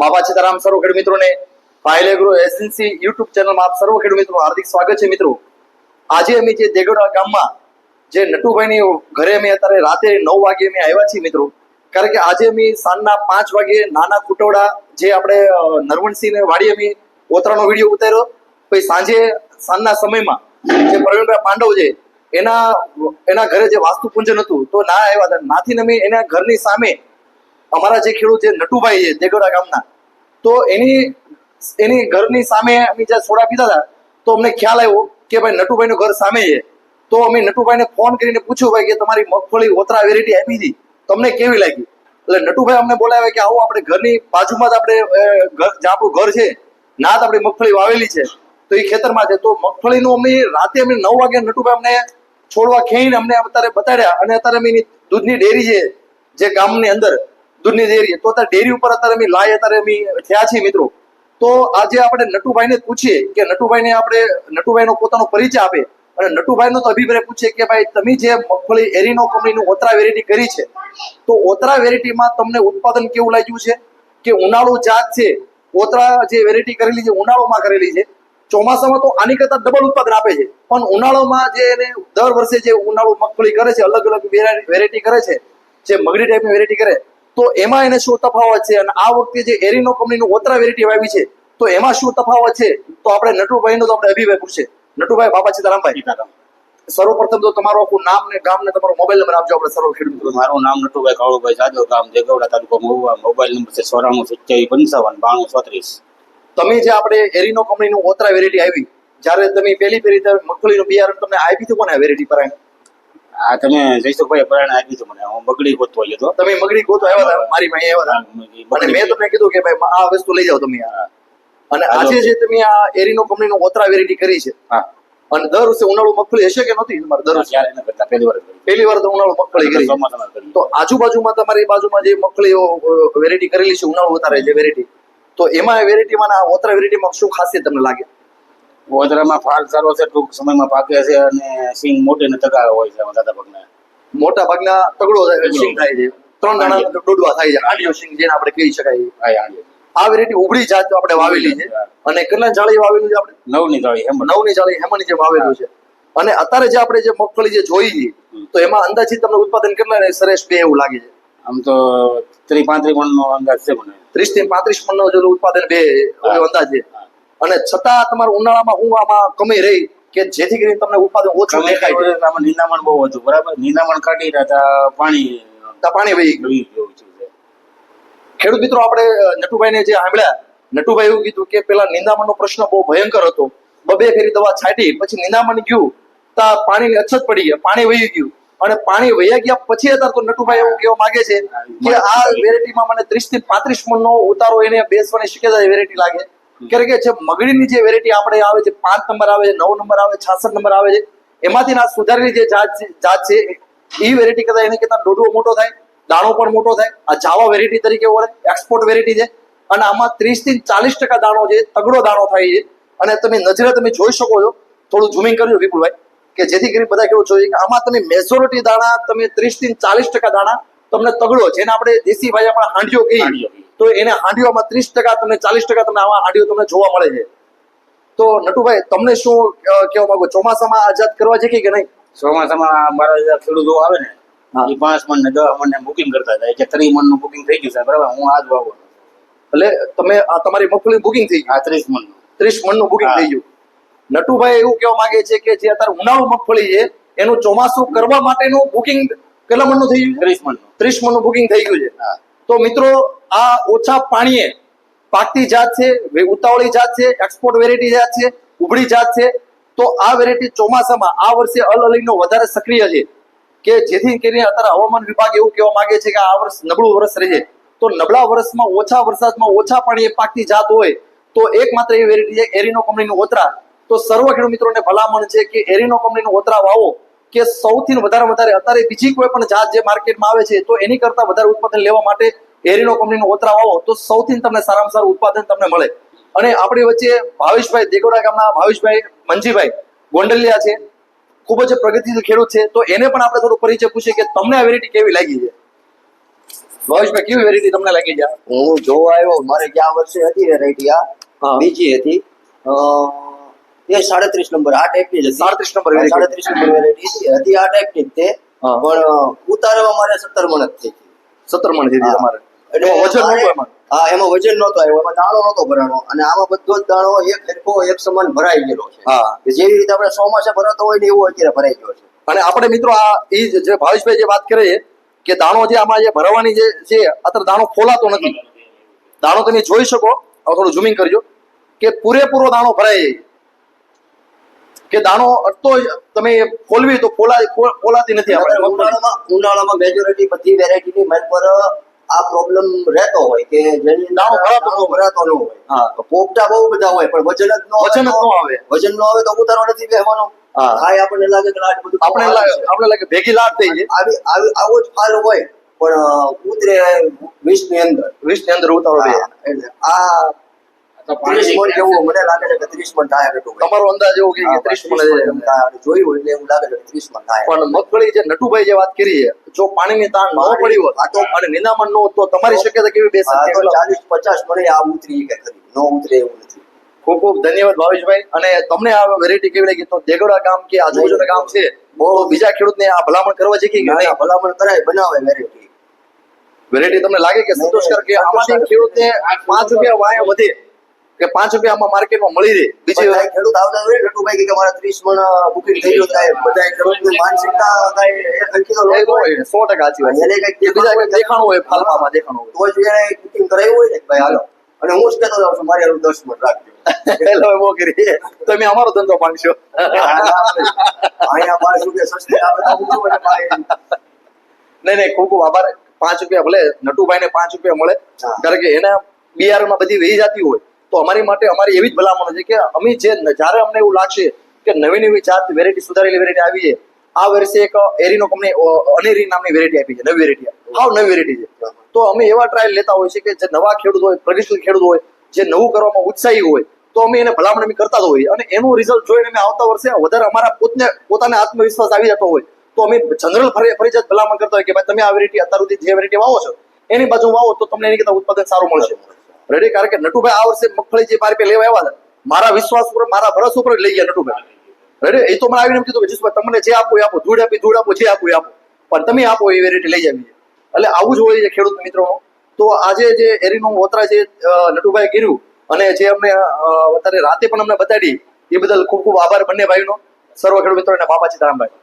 બાબા સીતારામ સર્વ ખેડૂત મિત્રોને ફાઇલ એગ્રો એજન્સી યુટ્યુબ ચેનલમાં આપ સર્વ ખેડૂત મિત્રો હાર્દિક સ્વાગત છે. મિત્રો આજે અમે જે દેગોડા ગામમાં જે નટુભાઈની ઘરે અમે અત્યારે રાતે 9 વાગે અમે આવ્યા છીએ મિત્રો. કારણ કે આજે અમે સાંજના 5 વાગે નાના કુટવડા જે આપણે નરવણસિંહ ને વાડી અમે ઓતરાનો વિડીયો ઉતાર્યો. પછી સાંજના સમયમાં જે પ્રવીણભાઈ પાંડવ છે એના ઘરે જે વાસ્તુ પૂજન હતું તો ના આવ્યા હતા. નાથી અમે એના ઘરની સામે અમારા જે ખેડૂત જે નટુભાઈ છે દેગોડા ગામના, તો એની ઘરની સામે અમે જ્યાં સોડા પીતા હતા તો અમને ખ્યાલ આવ્યો કે ભાઈ નટુભાઈનું ઘર સામે છે. તો અમે નટુભાઈને ફોન કરીને પૂછ્યું ભાઈ કે તમારી મગફળી ઓતરા વેરાયટી આપી હતી તમને કેવી લાગી? એટલે નટુભાઈ અમને બોલાવે કે આવો આપણે ઘરની બાજુમાં જ આપણે જ્યાં આપણું ઘર છે ના જ આપણી મગફળી વાવેલી છે તો એ ખેતરમાં છે. તો મગફળીનું અમે રાતે 9 વાગે નટુભાઈ અમને છોડવા ખેઈને અમને અત્યારે બતાડ્યા. અને અત્યારે અમે દૂધની ડેરી છે જે ગામની અંદર દૂધની ડેરી, તો અત્યારે ડેરી ઉપર અત્યારે અમે લાય અત્યારે અમે થયા છીએ મિત્રો. તો આજે આપણે નટુભાઈને પૂછીએ કે નટુભાઈનો પોતાનો પરિચય આપે અને નટુભાઈનો તો અભિપ્રાય પૂછીએ કે ભાઈ તમે જે મગફળી એરિનો કંપનીનું ઓતરા વેરાયટી કરી છે તો ઓતરા વેરાયટીમાં તમને ઉત્પાદન કેવું લાગ્યું છે? કે ઉનાળુ જાત છે ઓતરા જે વેરાયટી કરેલી છે ઉનાળામાં કરેલી છે, ચોમાસામાં તો આની કરતા ડબલ ઉત્પાદન આપે છે, પણ ઉનાળામાં જે એને દર વર્ષે જે ઉનાળુ મગફળી કરે છે અલગ અલગ વેરાયટી કરે છે જે મગડી ટાઈપની વેરાયટી કરે તો એમાં એને શું તફાવત છે? અને આ વખતે જે એરિનો કંપનીનું ઓતરા વેરાયટી વાવી છે તો એમાં શું તફાવત છે? તો આપણે નટુભાઈનો તો આપણે અભિપ્રાય પૂછે. નટુભાઈ, બાબા સીતારામભાઈ, સર્વપ્રથમ તો તમારું આખું નામ ને ગામ ને તમારો મોબાઈલ નંબર આપજો આપણે સર્વ ખેડૂત મિત્રો. મારું નામ નટુભાઈ કાળુભાઈ જાદવ, ગામ દેગોડા, તાલુકો મહુવા. મોબાઈલ નંબર છે 9427559234. તમે જે આપણે એરિનો કંપનીનું ઓતરા વેરાયટી આવી, જ્યારે તમે પહેલી મગફળીનું બિયારણ તમને આપી હતું કોને વેરાયટી પર? આ તમે જયસુખભાઈ પ્રાણ આપી હતું મને. હું બગડી ગોતવા ગયો હતો. તમે મગડી ગોતવા આવ્યા હતા મારી પાસે આવ્યા હતા અને મેં તમને કીધું કે ભાઈ આ વસ્તુ લઈ જાઓ તમે. અને આજે જે તમે આ એરિનો કંપનીનું ઓતરા વેરાયટી કરી છે અને દર વર્ષે ઉનાળુ મગફળી હશે કે નથી તમારે? દર વર્ષે પહેલી વાર તો ઉનાળુ મગફળી કરી. તો આજુબાજુમાં તમારી બાજુમાં જે મગફળીઓ વેરાયટી કરેલી છે ઉનાળુ ઓતરા જે વેરાયટી, તો એમાં વેરાયટીમાં આ ઓતરા વેરાયટીમાં શું ખાસિયત તમને લાગે? ઓતરામાં ફાલ સારો છે, ટૂંક સમયમાં પાકે છે અને સિંગ મોટી ને તગા હોય છે. મોટા ભાગના તગડો સિંગ થાય છે, 3 દાણા ડોડવા થાય છે, આડિયો સિંગ જેને આપણે કહી શકાય. આ વેરાયટી ઉભળી જાત આપણે વાવેલી છે અને કેટલા જાળી વાવેલું છે આપણે? 9ની જાળી હેમની જે વાવેલું છે. અને અત્યારે જે આપણે જે મગફળી જે જોઈ છે તો એમાં અંદાજિત તમને ઉત્પાદન કેટલા સરેશ બે એવું લાગે છે? આમ તો 30-35 મણનો અંદાજ છે મને. 30 થી 35 મણનો જો ઉત્પાદન બે અંદાજ છે. અને છતાં તમારા ઉનાળામાં હું આમાં કમી રહી કે જેથી કરીને તમને ઉત્પાદન ઓછું દેખાય છે? આમાં નિંદામણ બહુ હતું. બરાબર, નિંદામણ કાઢી પાણી વહી ગયું. ખેડૂત મિત્રો, આપણે નટુભાઈને જે સાંભળ્યા, નટુભાઈ એવું કીધું કે પેલા નિંદામણનો પ્રશ્ન બહુ ભયંકર હતો. 2 ફેરી દવા છાંટી પછી નિંદામણ ગયું તો પાણીની અછત પડી ગઈ, પાણી વહી ગયું. અને પાણી વહ્યા ગયા પછી અત્યારે તો નટુભાઈ એવું કહેવા માંગે છે કે આ વેરાયટીમાં મને 30 થી 35 મણનો ઉતારો એને બેસવાની શક્યતા વેરાયટી લાગે. કારણ કે જે મગડીની જે વેરાયટી આપણે આવે છે 5 નંબર આવે છે, 9 નંબર આવે, 66 નંબર આવે છે, એમાંથી આ સુધારેલી જે જાત છે એ વેરાયટી કરતા એને કરતા ડોડવો મોટો થાય, દાણો પણ મોટો થાય. આ જાવા વેરાયટી તરીકે ઓળખાય, એક્સપોર્ટ વેરાયટી છે. અને આમાં 30 થી 40% દાણો છે, તગડો દાણો થાય છે. અને તમે નજરે તમે જોઈ શકો છો, થોડું ઝૂમિંગ કરજો વિપુલભાઈ, કે જેથી કરી બધા કેવું જોઈએ કે આમાં તમે મેજોરિટી દાણા તમે 30 થી 40% દાણા તમને તગડો, જેને આપણે દેશી ભાષામાં હાંડિયો કહીએ, તો એને હાંડિયોમાં 30% તમને 40% તમને આવા હાંડિયો તમને જોવા મળે છે. તો નટુભાઈ, તમને શું કહેવા માંગો? ચોમાસામાં આઝાદ કરવા છે કે નહીં? ચોમાસામાં મારા ખેડૂતો આવે ને એ 5 મણ ને 10 મણ ને બુકિંગ કરતા હતા કે 30 મણ નું બુકિંગ થઈ ગયું છે. બરાબર, હું આજ વાવું એટલે તમે તમારી મગફળી બુકિંગ થઈ ગયું? 30 મણ નું બુકિંગ થઈ ગયું. નટુભાઈ એવું કહેવા માંગે છે કે જે અત્યારે ઉનાળુ મગફળી છે એનું ચોમાસું કરવા માટેનું બુકિંગ કેટલા મણનું થઈ ગયું? 30 મણનું બુકિંગ થઈ ગયું છે. તો મિત્રો, આ ઓછા પાણીએ પાકતી જાત છે, ઉતાવળી જાત છે, એક્સપોર્ટ વેરાયટી જાત છે, ઉભળી જાત છે. તો આ વેરાયટી ચોમાસામાં આ વર્ષે અલઅલીનો વધારે સક્રિય છે કે જેથી કરીને અત્યારે હવામાન વિભાગ એવું કહેવા માંગે છે કે આ વર્ષ નબળું વર્ષ રહે. તો નબળા વર્ષમાં ઓછા વરસાદમાં ઓછા પાણીએ પાકતી જાત હોય તો એકમાત્ર એવી વેરાયટી છે એરિનો કંપનીનું ઓતરા. તો સર્વ ખેડૂત મિત્રોને ભલામણ છે કે એરિનો કંપનીનું ઓતરા વાવો કે સૌથી વધારે અત્યારે બીજી કોઈ પણ જાત જે માર્કેટમાં આવે છે તો એની કરતા વધારે ઉત્પાદન લેવા માટે એરિનો કંપનીનું ઓતરા વાવો તો સૌથી તમને સારામાં સારું ઉત્પાદન તમને મળે. અને આપણી વચ્ચે ભાવેશભાઈ, દેગોડા ગામના ભાવેશભાઈ મંજીભાઈ ગોંડલિયા છે, ખૂબ જ પ્રગતિશીલ ખેડૂત છે. તો એને પણ આપણે થોડો પરિચય પૂછીએ કે તમને આ વેરાયટી કેવી લાગી છે? ભાવેશભાઈ કેવી વેરાયટી તમને લાગી જાય? હું જોવા આવ્યો, મારે ગયા વર્ષે હતી વેરાયટી હા. આ બીજી હતી એ 37 નંબર આ ટાઈપની જ હતી. 37 નંબર variety. 37 નંબર વેરાયટી હતી આ ટાઈપની જ તે હા. પણ ઉતારવા મારે 17 મણ જ થઈ હતી. 17 મણ દીધી હા. તમારે એટલે એમાં વજન મારે- નહોતું એમાં? હા, એમાં વજન નહોતો આવ્યો, એમાં દાણો નહોતો ભરાણો અને આમાં બધો જ દાણો એક હરખો એક સમાન ભરાઈ ગયેલો છે. હા. કે જેવી રીતે આપણે ચોમાસે ભરાતો હોય ને એવો અત્યારે ભરાઈ ગયો છે. અને આપણે મિત્રો આ ઈ જે ભાવેશભાઈ જે વાત કરે છે કે દાણો જે આમાં જે ભરવાની જે છે અત્યારે દાણો ફોલાતો નથી. દાણો તમે જોઈ શકો, હવે થોડું ઝૂમિંગ કરજો કે પૂરેપૂરો દાણો ભરાય છે. કે દાણો અટતો જ તમે ફોલવી તો ફોલાતી નથી આપણે મગફળી. ઉનાળામાં મેજોરિટી બધી વેરાયટીની મારી પર આ પ્રોબ્લેમ રહેતો હોય કે જેની દાણો ભરાતો ન હોય. હા. પોપટા બહુ બધા હોય પણ વજન જ ન વજન જ ન આવે. વજન ન આવે તો ઉતારો નથી બેસવાનો. હા. ખાય આપણને લાગે કે આટલું બધું આપણે લાગે ભેગી લાટ થઈ છે. આવો જ ફાલ હોય પણ ઉતરે 20 ની અંદર. 20 ની અંદર ઉતારો બે. એટલે આ 30 મણ જેવું મને લાગે છે કે 30 મણ થાય નટુભાઈ. તમારો અંદાજ એવો કે 30 મણ છે. જોયું હોય એટલે એવું લાગે છે કે 30 મણ થાય. પણ મગફળી જે નટુભાઈ જે વાત કરી છે, જો પાણીની તાણ ન પડી હોત અને નિંદામણ ન હોત તો તમારી શક્યતા કેવી બેસે? આ તો 40-50 મણે આ ઉતરી કે ખરી ન ઉતરે એવું નથી. ખૂબ ખૂબ ધન્યવાદ ભાવેશભાઈ. અને તમને આ વેરાયટી કેવી લાગી? તો દેગોડા ગામ કે આજુબાજુના ગામ છે તો બીજા ખેડૂતને આ ભલામણ કરવા છે કે નહીં? ભલામણ કરાય, બનાવે વેરાયટી. વેરાયટી તમને લાગે કે સંતોષકારક કે આમાંથી ખેડૂતને 5 રૂપિયા વાય વધે કે 5 રૂપિયા આમાં માર્કેટમાં મળી રહે? બીજી બધા ખેડૂત આવતા હોય નટુભાઈ કે મારા 30 મણ બુકિંગ થઈ ગયું થાય, બધા ખેડૂતની માનસિકતા કાંઈ એક હરખી તો એ લોટ તો હોય. હોય, 100% સાચી વાત એને છે. કંઈક કે બીજા કંઈક દેખાણું હોય, ફાલમામાં દેખાણું હોય. તો જ એને બુકિંગ કરાવ્યું હોય ને કે ભાઈ હાલો. અને હું જ કહેતો જાઉં છું મારે 10 મણ રાખજો. એટલે હવે બહુ કરી તમે અમારો ધંધો માંગશો. અહીંયા 5 રૂપિયા સસ્તી આવે તો હું કહું ને ભાઈ નહીં ખૂબ ખૂબ આભાર. 5 રૂપિયા ભલે નટુભાઈને 5 રૂપિયા મળે, હા. કારણ કે એના બિયારણમાં બધી વહી જતી હોય તો અમારી માટે અમારી એવી જ ભલામણ છે કે અમે જે જ્યારે અમને એવું લાગશે કે નવી નવી જાત વેરાયટી સુધારેલી વેરાયટી આવી છે. આ વર્ષે એક એરીનો કંપની અનેરી નામની વેરાયટી આપી છે, નવી વેરાયટી, હાવ નવી વેરાયટી છે. તો અમે એવા ટ્રાયલ લેતા હોય છે કે જે નવા ખેડૂત હોય, પ્રગતિશીલ ખેડૂત હોય, જે નવું કરવામાં ઉત્સાહી હોય તો અમે એને ભલામણ અમે કરતા જ હોઈએ અને એનું રિઝલ્ટ જોઈને અમે આવતા વર્ષે વધારે અમારા પોતાને આત્મવિશ્વાસ આવી જતો હોય તો અમે જનરલ ફરજિયાત ભલામણ કરતા હોય કે ભાઈ તમે આ વેરાયટી અત્યાર સુધી જે વેરાયટી વાવો છો એની બાજુ વાવો તો તમને એની કરતા ઉત્પાદન સારું મળશે. રેડી? કારણ કે નટુભાઈ આ વર્ષે મગફળી જે મારી પાસે લેવા આવ્યા હતા, મારા વિશ્વાસ ઉપર, મારા ભરોસ ઉપર જ લઈ ગયા નટુભાઈ. રેડી? એ તો મને આવીને એમ કીધું કે જીસુભાઈ તમને જે આપો એ આપો, ધૂળ આપો, જે આપો એ આપો, પણ તમે આપો એ વેરાયટી લઈ આવી. એટલે આવું જ હોય છે ખેડૂત મિત્રો. તો આજે જે એરીનો વોતરા જે નટુભાઈ કર્યું અને જે અમને અત્યારે રાતે પણ અમને બતાડી એ બદલ ખૂબ ખૂબ આભાર બંને ભાઈનો. સર્વ ખેડૂત મિત્રોને બાપા સીતારામભાઈ.